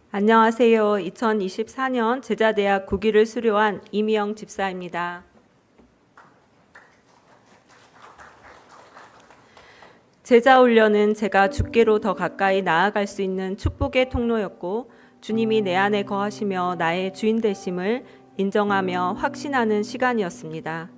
안녕하세요. 2024년 제자대학 국위를 수료한 이미영 집사입니다. 제자훈련은 제가 주께로 더 가까이 나아갈 수 있는 축복의 통로였고, 주님이 내 안에 거하시며 나의 주인 되심을 인정하며 확신하는 시간이었습니다.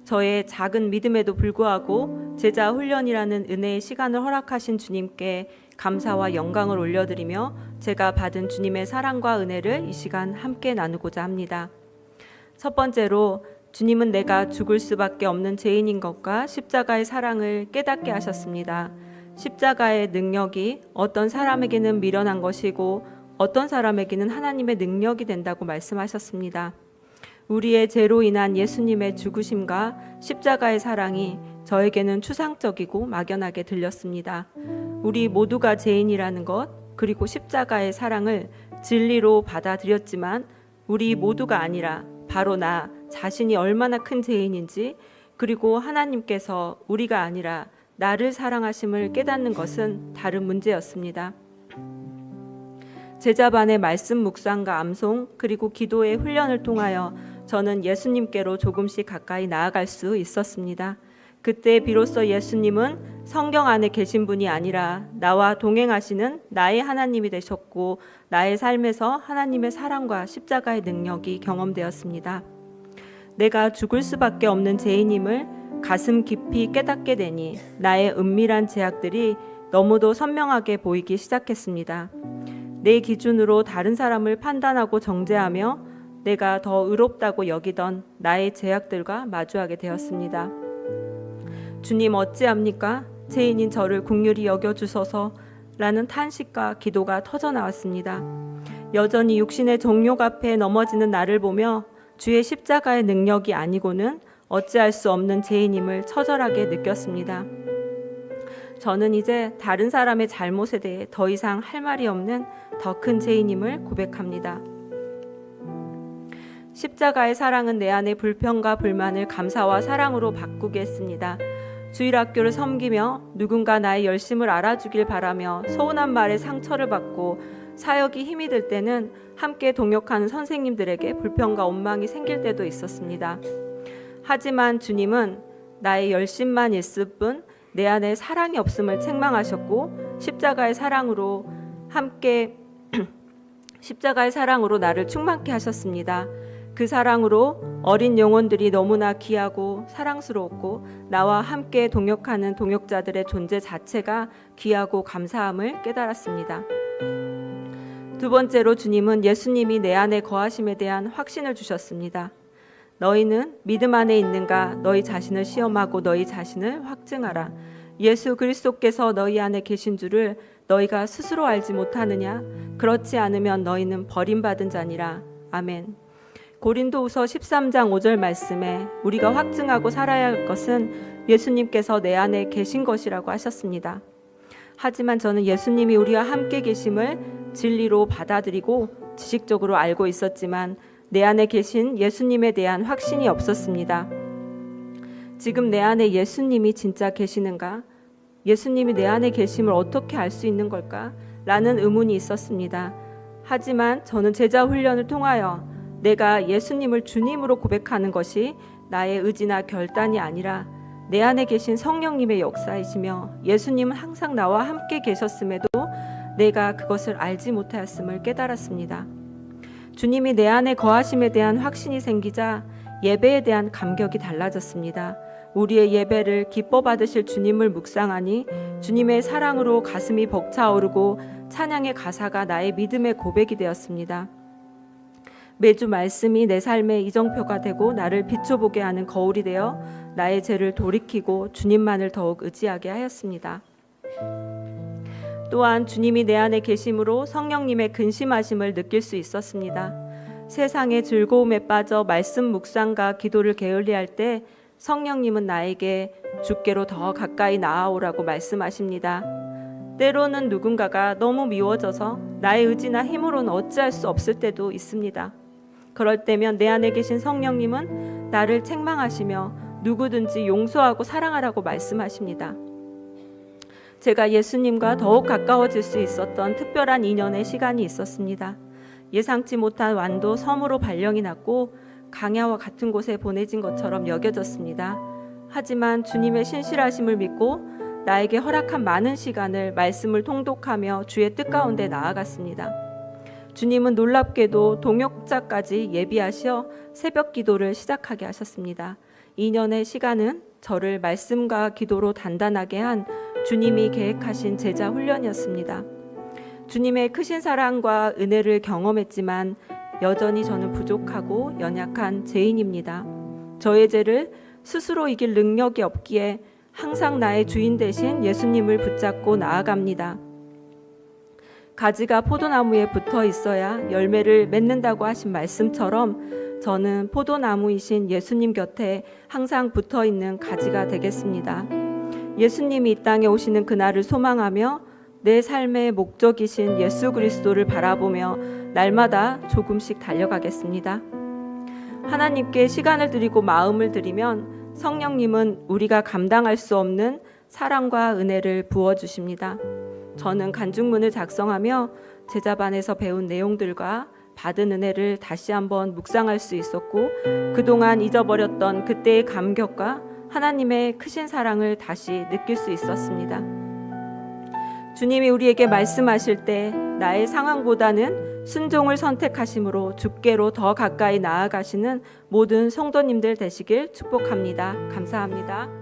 저의 작은 믿음에도 불구하고 제자훈련이라는 은혜의 시간을 허락하신 주님께 감사와 영광을 올려드리며 제가 받은 주님의 사랑과 은혜를 이 시간 함께 나누고자 합니다. 첫 번째로, 주님은 내가 죽을 수밖에 없는 죄인인 것과 십자가의 사랑을 깨닫게 하셨습니다. 십자가의 능력이 어떤 사람에게는 미련한 것이고 어떤 사람에게는 하나님의 능력이 된다고 말씀하셨습니다. 우리의 죄로 인한 예수님의 죽으심과 십자가의 사랑이 저에게는 추상적이고 막연하게 들렸습니다. 우리 모두가 죄인이라는 것, 그리고 십자가의 사랑을 진리로 받아들였지만 우리 모두가 아니라 바로 나 자신이 얼마나 큰 죄인인지, 그리고 하나님께서 우리가 아니라 나를 사랑하심을 깨닫는 것은 다른 문제였습니다. 제자반의 말씀 묵상과 암송, 그리고 기도의 훈련을 통하여 저는 예수님께로 조금씩 가까이 나아갈 수 있었습니다. 그때 비로소 예수님은 성경 안에 계신 분이 아니라 나와 동행하시는 나의 하나님이 되셨고, 나의 삶에서 하나님의 사랑과 십자가의 능력이 경험되었습니다. 내가 죽을 수밖에 없는 죄인임을 가슴 깊이 깨닫게 되니 나의 은밀한 죄악들이 너무도 선명하게 보이기 시작했습니다. 내 기준으로 다른 사람을 판단하고 정죄하며 내가 더 의롭다고 여기던 나의 죄악들과 마주하게 되었습니다. 주님 어찌합니까? 죄인인 저를 긍휼히 여겨주소서 라는 탄식과 기도가 터져나왔습니다. 여전히 육신의 정욕 앞에 넘어지는 나를 보며 주의 십자가의 능력이 아니고는 어찌할 수 없는 죄인임을 처절하게 느꼈습니다. 저는 이제 다른 사람의 잘못에 대해 더 이상 할 말이 없는 더 큰 죄인임을 고백합니다. 십자가의 사랑은 내 안의 불평과 불만을 감사와 사랑으로 바꾸게 했습니다. 주일학교를 섬기며 누군가 나의 열심을 알아주길 바라며 서운한 말에 상처를 받고 사역이 힘이 들 때는 함께 동역하는 선생님들에게 불평과 원망이 생길 때도 있었습니다. 하지만 주님은 나의 열심만 있을 뿐 내 안에 사랑이 없음을 책망하셨고, 십자가의 사랑으로 나를 충만케 하셨습니다. 그 사랑으로 어린 영혼들이 너무나 귀하고 사랑스러웠고, 나와 함께 동역하는 동역자들의 존재 자체가 귀하고 감사함을 깨달았습니다. 두 번째로, 주님은 예수님이 내 안에 거하심에 대한 확신을 주셨습니다. 너희는 믿음 안에 있는가? 너희 자신을 시험하고 너희 자신을 확증하라. 예수 그리스도께서 너희 안에 계신 줄을 너희가 스스로 알지 못하느냐? 그렇지 않으면 너희는 버림받은 자니라. 아멘. 고린도후서 13장 5절 말씀에 우리가 확증하고 살아야 할 것은 예수님께서 내 안에 계신 것이라고 하셨습니다. 하지만 저는 예수님이 우리와 함께 계심을 진리로 받아들이고 지식적으로 알고 있었지만 내 안에 계신 예수님에 대한 확신이 없었습니다. 지금 내 안에 예수님이 진짜 계시는가? 예수님이 내 안에 계심을 어떻게 알 수 있는 걸까? 라는 의문이 있었습니다. 하지만 저는 제자 훈련을 통하여 내가 예수님을 주님으로 고백하는 것이 나의 의지나 결단이 아니라 내 안에 계신 성령님의 역사이시며, 예수님은 항상 나와 함께 계셨음에도 내가 그것을 알지 못하였음을 깨달았습니다. 주님이 내 안에 거하심에 대한 확신이 생기자 예배에 대한 감격이 달라졌습니다. 우리의 예배를 기뻐 받으실 주님을 묵상하니 주님의 사랑으로 가슴이 벅차오르고 찬양의 가사가 나의 믿음의 고백이 되었습니다. 매주 말씀이 내 삶의 이정표가 되고 나를 비춰보게 하는 거울이 되어 나의 죄를 돌이키고 주님만을 더욱 의지하게 하였습니다. 또한 주님이 내 안에 계심으로 성령님의 근심하심을 느낄 수 있었습니다. 세상의 즐거움에 빠져 말씀 묵상과 기도를 게을리할 때 성령님은 나에게 주께로 더 가까이 나아오라고 말씀하십니다. 때로는 누군가가 너무 미워져서 나의 의지나 힘으로는 어찌할 수 없을 때도 있습니다. 그럴 때면 내 안에 계신 성령님은 나를 책망하시며 누구든지 용서하고 사랑하라고 말씀하십니다. 제가 예수님과 더욱 가까워질 수 있었던 특별한 인연의 시간이 있었습니다. 예상치 못한 완도 섬으로 발령이 났고 강야와 같은 곳에 보내진 것처럼 여겨졌습니다. 하지만 주님의 신실하심을 믿고 나에게 허락한 많은 시간을 말씀을 통독하며 주의 뜻 가운데 나아갔습니다. 주님은 놀랍게도 동역자까지 예비하셔 새벽 기도를 시작하게 하셨습니다. 2년의 시간은 저를 말씀과 기도로 단단하게 한 주님이 계획하신 제자 훈련이었습니다. 주님의 크신 사랑과 은혜를 경험했지만 여전히 저는 부족하고 연약한 죄인입니다. 저의 죄를 스스로 이길 능력이 없기에 항상 나의 주인 되신 예수님을 붙잡고 나아갑니다. 가지가 포도나무에 붙어 있어야 열매를 맺는다고 하신 말씀처럼 저는 포도나무이신 예수님 곁에 항상 붙어 있는 가지가 되겠습니다. 예수님이 이 땅에 오시는 그날을 소망하며 내 삶의 목적이신 예수 그리스도를 바라보며 날마다 조금씩 달려가겠습니다. 하나님께 시간을 드리고 마음을 드리면 성령님은 우리가 감당할 수 없는 사랑과 은혜를 부어주십니다. 저는 간증문을 작성하며 제자반에서 배운 내용들과 받은 은혜를 다시 한번 묵상할 수 있었고 그동안 잊어버렸던 그때의 감격과 하나님의 크신 사랑을 다시 느낄 수 있었습니다. 주님이 우리에게 말씀하실 때 나의 상황보다는 순종을 선택하심으로 주께로 더 가까이 나아가시는 모든 성도님들 되시길 축복합니다. 감사합니다.